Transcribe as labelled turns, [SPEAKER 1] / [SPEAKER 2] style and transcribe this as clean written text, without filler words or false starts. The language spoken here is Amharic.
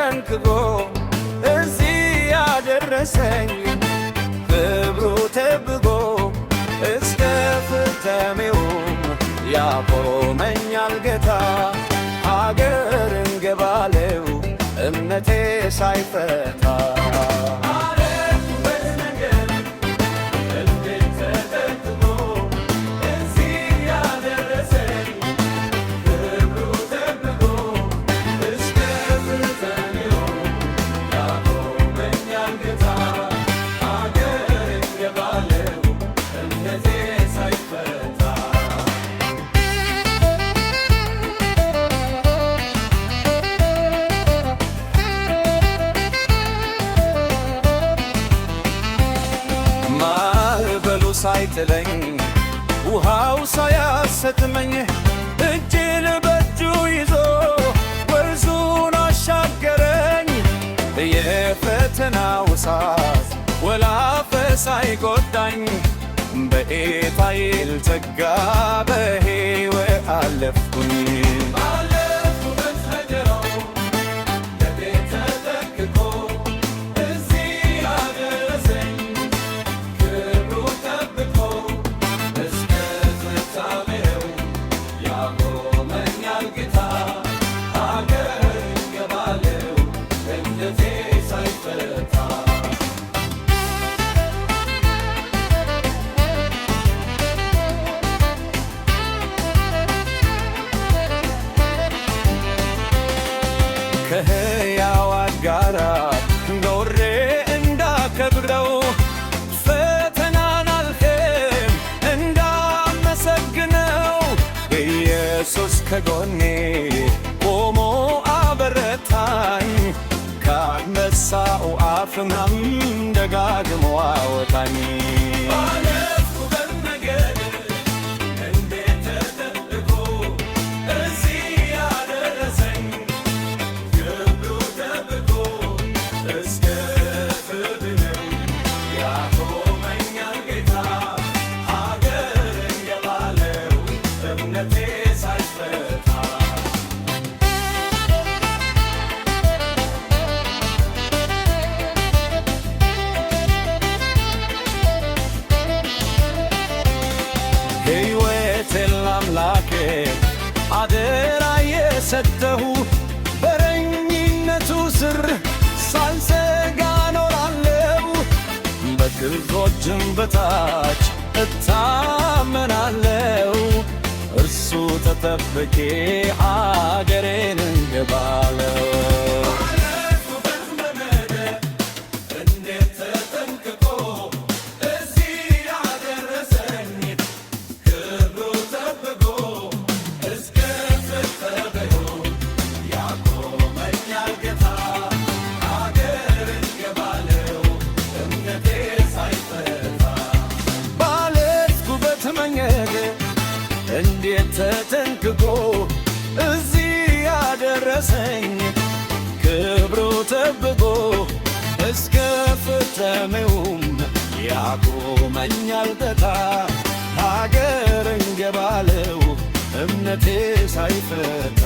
[SPEAKER 1] ተጠንቅቆ እዚህ ያደረሰኝ ክብሩ ጠብቆ እስከ ፍጻሜውም ያቆመኛል ጌታ። ሀገር እንገባለው እምነቴ ሳይፈታ ሳይጥለኝ ውሃው ሳያሰጥመኝ እጄን በእጁ ይዞ ወንዙን አሻገረኝ። የፈተናው እሳት ወላፈን ሳይጎዳኝ በጌታዬ ልተጋ በሕይወት አለፍኩኝ። ከሕያዋን ጋር ኖሬ እንዳከብረው ፈተናን አልፌም እንዳመሰግነው ኢየሱስ ከጎኔ ቆሞ አበረታኝ። ከአንበሳው አፍም ደጋግሞ አወጣኝ። ሕይወቴን ለአምላኬ አደራ የሰጠሁ በረኝነቱ ስር ሳልሰጋ ኖራለሁ። በክንፎቹም በታች እታመናለሁ። እርሱ ተጠብቄ ሀገሬን እንገባለሁ። እንዴት ተጠንቅቆ እዚህ ያደረሰኝ ክብሩ ጠብቆ እስከ ፍጻሜውም ያቆመኛል ጌታ። ሀገር እንገባለው እምነቴ ሳይፈታ